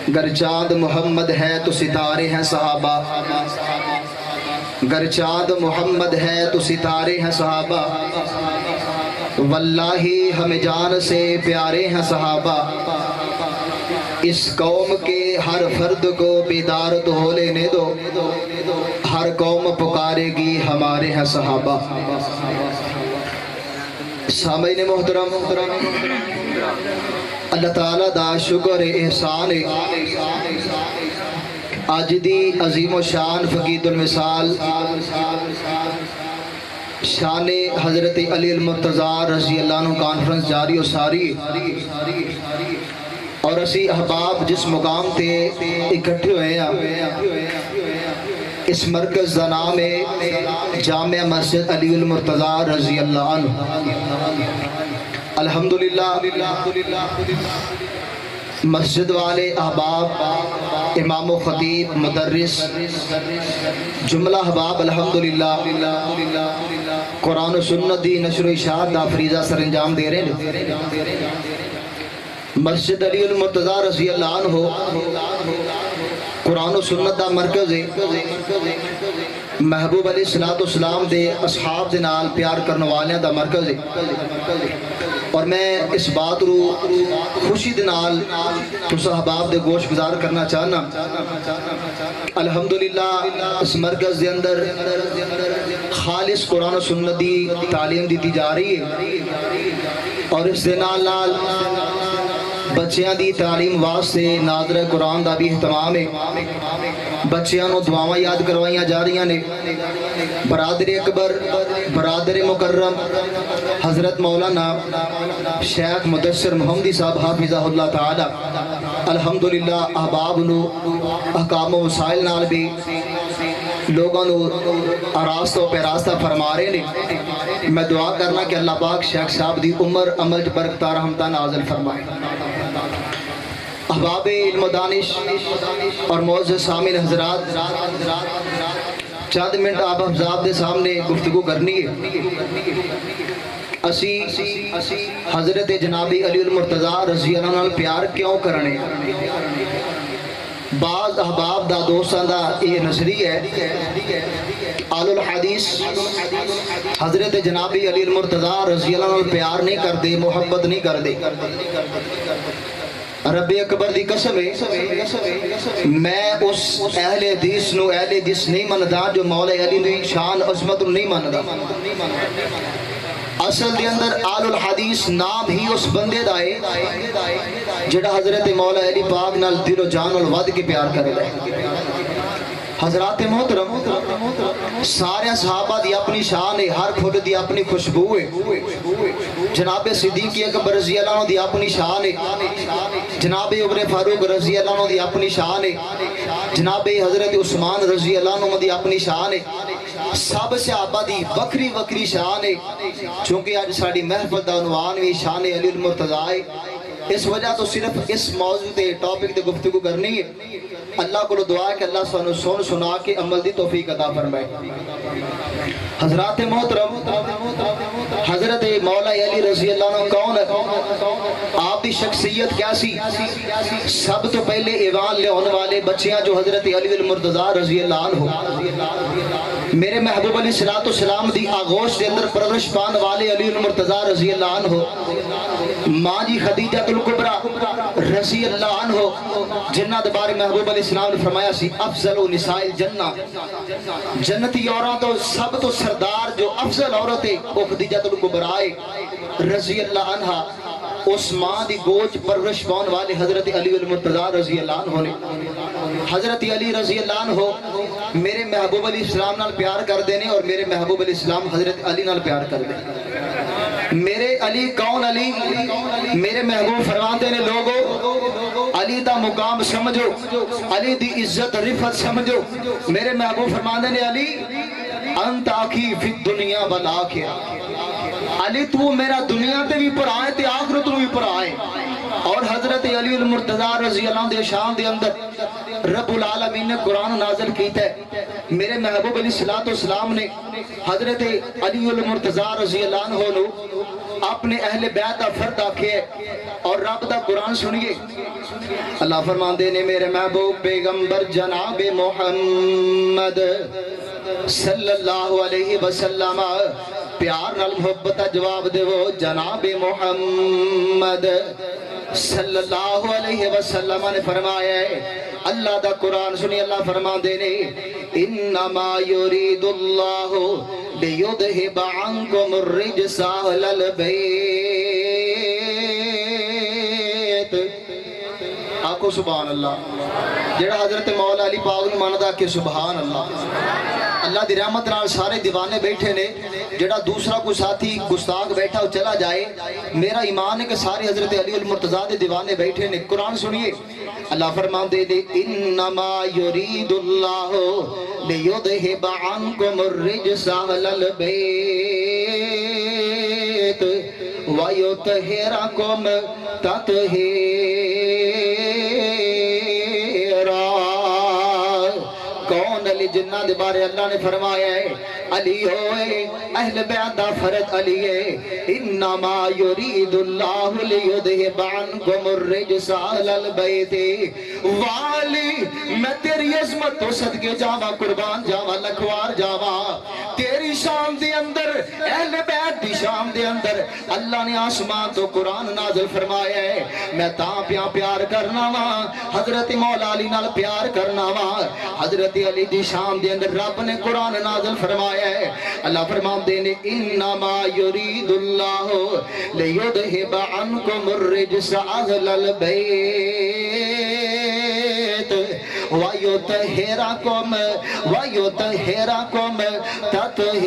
گر چاند محمد ہے تو ستارے ہیں صحابہ، گر چاند محمد ہے تو ستارے ہیں صحابہ، واللہ ہمیں جان سے پیارے ہیں صحابہ، اس قوم کے ہر فرد کو بیدار تو ہو لینے دو، ہر قوم پکارے گی ہمارے ہیں صحابہ۔ سامعین محترم، اللہ تعالیٰ دا شکر احسان آج دی عظیم و شان فقید المثال شان حضرت علی المرتضیٰ رضی اللہ عنہ کانفرنس جاری و ساری، اور اسی احباب جس مقام تے اکٹھے ہوئے ہیں اس مرکز کا نام ہے جامع مسجد علی المرتضیٰ رضی اللہ عنہ۔ الحمدللہ مسجد والے احباب، امام و خطیب، مدرس، جملہ احباب الحمدللہ قرآن و سنت دی نشر و اشاعت دا فریضہ سر انجام دے رہے ہیں۔ مسجد علی المرتضیٰ رضی اللہ عنہ قرآن و سنت دا مرکز ہے، محبوب علیہ السلام دے اصحاب دے نال پیار کرنے والے دا مرکز ہے، اور میں اس بات رو خوشی دے نال تو صحباب دے گوش گزار کرنا چاہنا۔ الحمدللہ اس مرکز دے اندر خالص قرآن و سنت دی تعلیم دیتی جا رہی ہے، اور اس دے نال بچیاں دی تعلیم واسطے ناظر قرآن دا بھی اہتمام ہے، بچیاں نو دعاواں یاد کروائیاں جا رہی ہیں۔ برادر اکبر، برادر مکرم حضرت مولانا شیخ مدثر محمدی صاحب حافظہ اللہ تعالی الحمدللہ احباب نو احکام و وسائل نال بھی لوگوں نو آراستہ و پیراستہ فرما رہے ہیں۔ میں دعا کرنا کہ اللہ پاک شیخ صاحب دی عمر عمل برکتہ رحمتہ نازل فرمائے۔ احباب علم و دانش اور معزز سامعین حضرات، چند منٹ آپ حضرات دے سامنے گفتگو کرنی ہے۔ اسی حضرت جنابی علی المرتضیٰ رضی اللہ عنہ پیار کیوں کرنے؟ بعض احباب دا دوستان دا یہ نظری ہے، آل الحدیث حضرت جنابی علی المرتضیٰ رضی اللہ عنہ پیار نہیں کر دے، محبت نہیں کر دے۔ رب اکبر دی قسم ہے، میں اس اہل حدیث نو اہل حدیث نہیں مندا جو مولا علی دی شان عظمت نہیں مندا۔ اصل دے اندر آل الحدیث نام ہی اس بندے دا ہے جڑا حضرت مولا علی پاک نال دل و جان و ود کے پیار کرے گا۔ حضرات محترم، سارے صحابہ دی اپنی شان ہے، ہر پھول دی اپنی خوشبو ہے۔ جناب صدیق اکبر رضی اللہ عنہ دی اپنی شان ہے، جناب عمر فاروق رضی اللہ عنہ دی اپنی شان ہے، جناب حضرت عثمان رضی اللہ عنہ دی اپنی شان ہے۔ سب صحابہ دی وکری وکری شان ہے، چونکہ آج ساڑی محفل دا عنوان بھی شان علی المرتضیٰ ہے۔ اس وجہ تو صرف اس موضوع تے ٹاپک تے گفتگو کرنی ہے۔ اللہ کو دعا ہے کہ اللہ سن سنا کے عمل دی توفیق عطا فرمائے۔ حضرات محترم، حضرت مولا علی رضی اللہ عنہ کون ہے؟ آپ کی شخصیت کیا سی؟ سب تو پہلے ایوان لے ہونے والے بچیاں جو حضرت علی المرتضیٰ رضی اللہ عنہ، میرے محبوب علیہ السلام دی آغوش دے اندر پرورش پان والے علی المرتضیٰ رضی اللہ عنہ، ماں جی خدیجہ الکبریٰ رضی اللہ عنہ، جنہ دبار محبوب علیہ السلام نے فرمایا سی افضل نساء الجنہ، جنتی عورتوں سب تو سردار جو افضل عورت ہے وہ خدیجہ الکبریٰ رضی اللہ عنہ۔ اس ماں دی گوج پرورش پان والے حضرت علی المرتضیٰ رضی اللہ عنہ نے، حضرت علی رضی اللہ عنہ میرے محبوب علیہ السلام نال پیار کر دینے، اور میرے محبوب علیہ السلام حضرت علی نال پیار کر دینے۔ میرے علی کون علی؟ میرے محبوب فرماتے ہیں لوگوں علی دا مقام سمجھو، علی دی عزت رفت سمجھو۔ میرے محبوب فرماتے ہیں علی انت آخی فی الدنیا والآخرہ، علی تو میرا دنیا تے بھی پڑھائے تے آخرت بھی پڑھائے۔ اور حضرت حضرت علی المرتضی رضی اللہ عنہ دے شان دے اندر رب العالمین نے قرآن نازل کیتا ہے. میرے محبوب علیہ الصلوۃ والسلام نے حضرت علی المرتضی رضی اللہ عنہ نو اپنے اہل بیت دا فرد آکھے اور رب دا قرآن سنیے. اللہ فرماندے نے میرے محبوب پیغمبر جناب محمد صلی اللہ علیہ وسلم پیار نال محبت دا جواب دے وہ جناب محمد صلی اللہ علیہ وسلم نے فرمایا ہے. اللہ دا قرآن سنی. اللہ فرماندے نے انما یرید اللہ لیذہب عنکم الرجس اہل البیت. آکو سبحان اللہ. جڑا حضرت مولا علی پاک نوں مندا کہ سبحان اللہ. اللہ دی رحمت نال سارے دیوانے بیٹھے نے. جڑا دوسرا کوئی ساتھی گستاخ بیٹھا وہ چلا جائے. میرا ایمان ہے کہ سارے حضرت علی المرتضی دے دیوانے بیٹھے نے. قرآن سنیے. اللہ فرماندے نے انما یرید اللہ لیذہب عنکم الرجس اہل البیت ویطہرکم تطہیرا. کون علی جنہ دے بارے اللہ نے فرمایا ہے علی ہوئے اہل بیت دا فرد علی ہے. انما یرید اللہ لیذہب عنکم الرجس اہل البیت. والی میں تیری عظمت تو صدقے جاواں قربان جاواں لکھوار جاواں. تیری شان دے اندر اہل بیت دی شان دے اندر اللہ نے آسمان تو قرآن نازل فرمایا ہے. میں تاں پیار کرنا وا حضرت مولا علی نال پیار کرنا وا. حضرت علی دی شان دے اندر رب نے قرآن نازل فرمایا ہے. اللہ فرماندے نے انما یرید اللہ لیذہب عنکم الرجس اہل البیت ویطہرکم تطہیرا.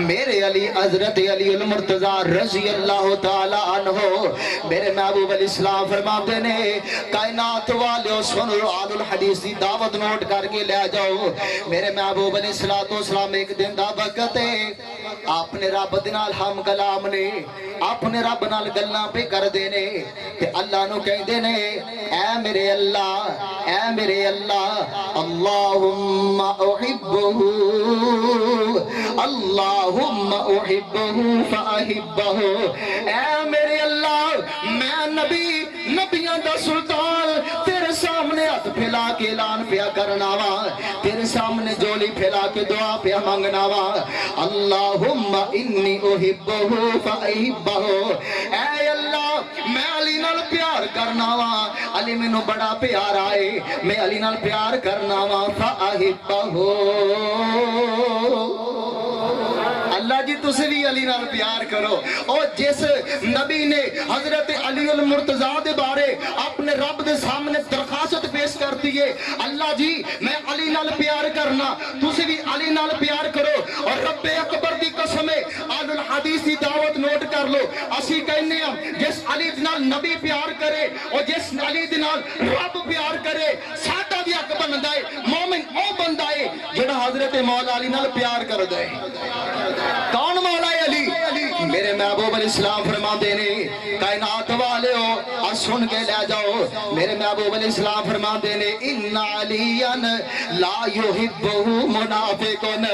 میرے علی حضرت علی المرتضی رضی اللہ تعالی عنہ میرے محبوب علیہ السلام فرماتے نے کائنات والے سن لو آل الحدیث دی دعوت نوٹ کر کے لے جاؤ. میرے محبوب علیہ السلام ایک دن دا وقت ہے آپ نے رب نال ہم کلام نے اپنے رب نال گلاں پہ کر دینے تے اللہ نو کہندے نے اے میرے اللہ اللہم احبہ اللہم احبہ فاحبہ. اے میرے اللہ میں نبیوں دا سلطان تیرے سامنے ہاتھ پھیلا کے اعلان پیا کرنا وا. تیرے سامنے جولی پھیلا کے دعا پیا مانگنا وا. اللہم انی احبہ فاحبہ. اے اللہ میں علی نال پیار کرنا وا. علی مینوں بڑا پیار آئے میں علی نال پیار کرنا وا. فاحبہ. اللہ جی تسی بھی علی نال پیار کرو. اور جس نبی نے حضرت علی المرتضی دے بارے اپنے رب دے سامنے درخواست پیش کر دیے اللہ جی میں علی نال پیار کرنا تسی بھی علی نال پیار کرو. اور رب اکبر دی قسم ہے آل الحدیث دی دعوت نوٹ کر لو. اسی کہنے ہم جس علی دے نال نبی پیار کرے اور جس علی دے نال رب پیار کرے ساڈا بھی حق بندا ہے. مومن او بندہ ہے جڑا حضرت مولا علی نال پیار کردا ہے. کون مولا علی؟ میرے محبوب علیہ السلام فرماندے نے کائنات والے ہو سن کے لے جاؤ. میرے محبوب علیہ السلام فرماندے نے ان علیٰ لا یحبہ منافقن.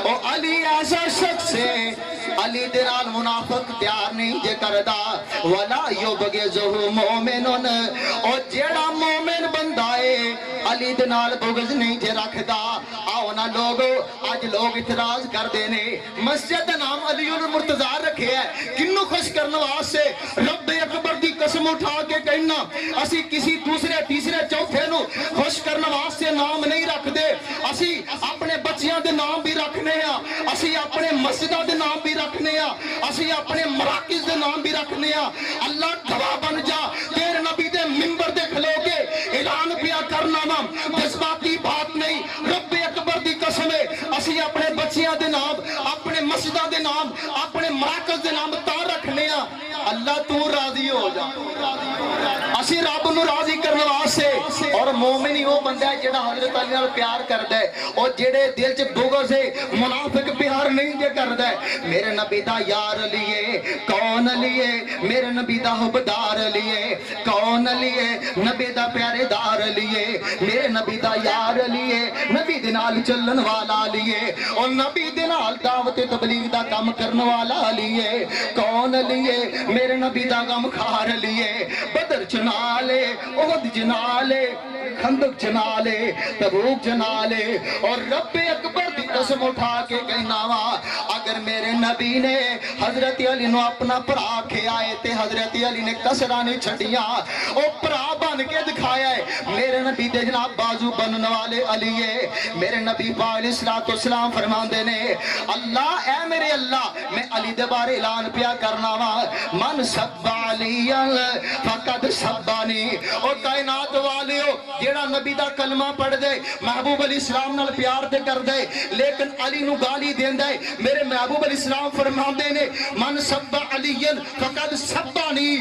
او علی ایسا شخص ہے علی دے نال منافق پیار نہیں جے کردا. ولا یبغضہ مومن. او جیڑا مومن بندہ ہے علی دے نال بغض نہیں جے رکھدا. آؤ نا لوگو اج لوگ اعتراض کر دے نے مسجد دا نام علی المرتضی رکھے ہے کنوں خوش کرنے واسطے. رب اکبر دی قسم اٹھا کے کہنا اسی کسی دوسرے تیسرے چوتھے نو خوش کرنے واسطے نام نہیں رکھ دے. اسی اپنے بچیاں دے نام بھی رکھنے ہاں. اسی اپنے مسجداں دے نام بھی رکھنے ہاں. اسی اپنے مراکز دے نام بھی رکھنے ہاں. اللہ گواہ بن جا تیرے نبی دے منبر دے کھلو کے اعلان پیا کرنا وا جذباتی بات نہیں. رب اکبر دی قسم ہے اسی اپنے بچیاں دے نام اپنے مسجداں دے نام اپنے مراکز دے نام تا رکھنے ہاں. اللہ تو راضی ہو جا اسی رب نو راضی کرنے واسطے اور مومن ہی وہ بندہ ہے جڑا حضرت علی نال پیار کردا ہے اور جڑے دل چ بغض ہے منافق پیار نہیں جے کردا ہے میرے نبی دا یار علی ہے کون علی ہے میرے نبی دا حبدار علی ہے کون علی ہے نبی دا پیارے دار علی ہے میرے نبی دا یار علی ہے نبی دے نال چلن والا علی ہے اور نبی دے نال دعوت تبلیغ دا کام کرنے والا علی ہے کون علی ہے میرے نبی دا غم خار علی ہے بدر چنالے احد چنالے خندق چنالے تبوک چنالے اور رب اکبر دی قسم اٹھا کے کہنا وا اگر میرے نبی نے حضرت علی نو اپنا بھرا کے آئے تے حضرت علی نے کسرا نہیں چھڈیاں او بھرا بن کے دکھایا ہے میرے نبی دے جناب بازو بننے والے علی ہے میرے نبی پاک علیہ الصلوۃ والسلام فرماندے نے اللہ اے میرے اللہ میں علی دے بارے اعلان پیا کرنا وا من سب علی فقد سبانی او کائنات والیو جیڑا نبی دا کلمہ پڑھ دے محبوب علیہ السلام نال پیار تے کر دے لیکن علی نو گالی دیندا ہے میرے محبوب علیہ السلام فرماندے نے من سب علی فقد سبانی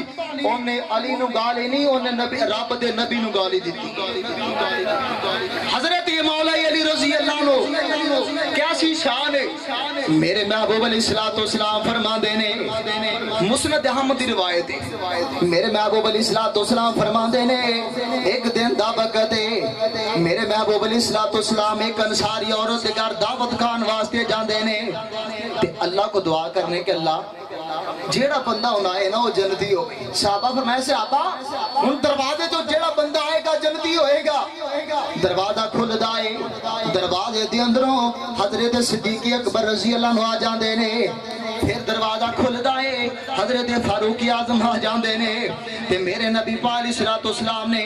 اونے علی نو گالی نہیں اونے نبی رب دے نبی نو گالی دتی حضرت مولا علی رضی اللہ عنہ کیسی شان ہے میرے محبوب علیہ الصلوۃ والسلام فرماندے نے مسند احمد دی روایت ہے میرے محبوب علیہ الصلوۃ والسلام فرماندے نے ایک دن دا وقت ہے میرے محبوب علیہ الصلوۃ والسلام ایک انصاری عورت کے گھر دعوت کھان واسطے جاندے نے تے اللہ کو دعا کرنے کہ اللہ جیڑا بندہ ہونا ہے نا وہ جنتی ہو صحابہ فرمایا صحابہ ان دروازے تو جیڑا بندہ آئے گا جنتی ہوئے گا دروازہ کھل دائے دروازے دے اندروں حضرت صدیق اکبر رضی اللہ عنہ آ جاندے نے پھر دروازہ کھل دائے حضرت فاروق اعظم آ جاندے نے تے میرے نبی پاک علیہ الصلوۃ والسلام نے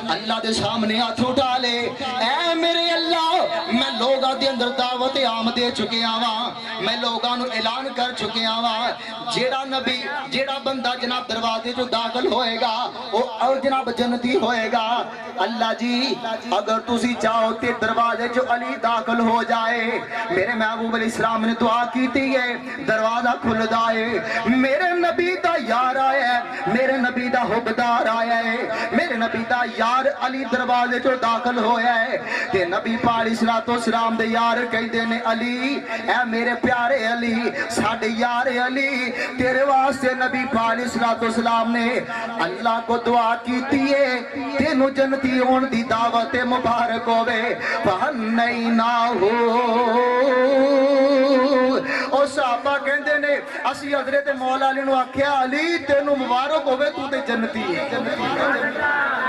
اللہ دے سامنے ہاتھ اٹھا لے اے میرے اللہ میں لوگاں دے اندر دعوت عام دے چکے آواں میں لوگاں نو اعلان کر چکے آواں جیڑا نبی جیڑا بندہ جناب دروازے جو داخل ہوئے گا وہ جناب جنتی ہوئے گا اللہ جی اگر تسی چاہو تے دروازے جو علی داخل ہو جائے میرے محبوب علیہ السلام نے دعا کیتی ہے دروازہ کھل جائے میرے نبی دا یار آیا ہے میرے نبی دا حبدار آیا ہے میرے نبی دا یار علی دروازے جو داخل ہویا ہے تے نبی پاک علیہ الصلوۃ والسلام دے یار کہندے نے علی اے میرے پیارے علی ساڈے یار علی تیرے واسطے نبی پاک علیہ الصلوۃ والسلام نے اللہ کو دعا کیتی ہے تینوں جنتی ہون دی دعوت مبارک ہوے فہنیناہو او صحابہ کہندے نے اسی حضرت مولا علی نو آکھیا علی تینوں مبارک ہوے تو تے جنتی ہے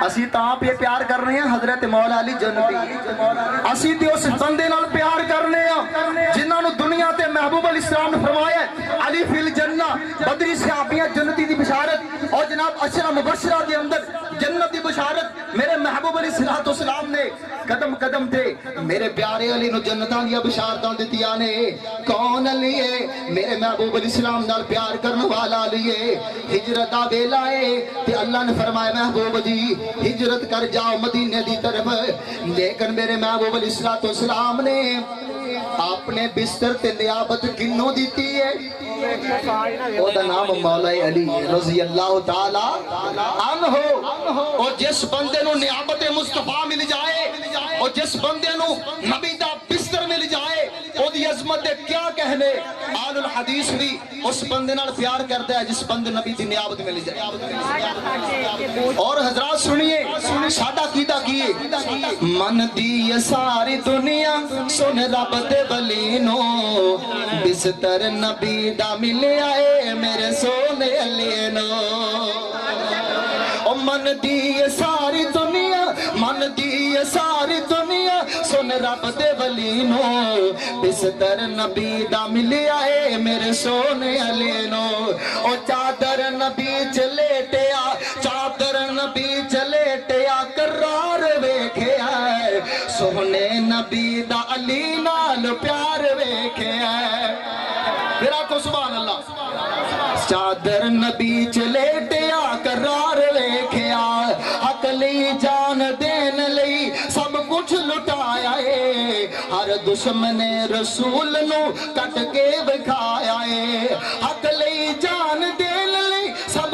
اسی تاں پہ پیار کر رہے ہیں حضرت مولا علی جنتی ہے اسی تے اس بندے نال پیار کرنے ہیں جنہاں نو دنیا تے محبوب علیہ السلام نے فرمایا ہے علی فی الجنہ بدری صحابیاں جنتی دی بشارت اور جناب عشرہ مبشرہ دے اندر جنت دی بشارت میرے محبوب علیہ الصلوۃ والسلام نے قدم قدم تے میرے پیارے علی نو جنتاں دی بشارتاں دتیاں نے کون علی ہے میرے محبوب علیہ السلام نال پیار کرنے والا علی ہے ہجرت دا ویلا ہے تے اللہ نے فرمایا محبوب جی ہجرت کر جاؤ مدینے دی طرف لیکن میرے محبوب علیہ الصلوۃ والسلام نے اپنے بستر تے نیابت کنوں دیتی ہے او دا نام مولا علی رضی اللہ تعالی عنہ اور جس بندے نو نیابت مصطفیٰ مل جائے اور جس بندے نو نبی دا بستر مل جائے او دی عظمت کیا کہنے آل الحدیث بھی اس بندے نال پیار کرتا ہے جس بندے نبی دی نیابت مل جائے اور حضرات سنیے ساڈا کیدا کیے من دی ساری دنیا سن رب دے ولی نو بستر نبی دا ملیا اے میرے سونے علی نو او من دی ساری دنیا من دی ساری دنیا سن رب دے ولی نو بستر نبی دا ملیا اے میرے سونے علی نو او چادر نبی چلیٹیا چادر نبی چلیٹیا قرار ویکھیا ہے سونے نبی دا علی نال پیار ویکھیا ہے پھر آکو سبحان اللہ چادر نبی چلیٹیا قرار ویکھیا حق لی جان دین لئی سب کچھ لٹایا ہے ہر دشمن رسول نو کٹ کے بکھایا ہے حق لی جان دین لئی سب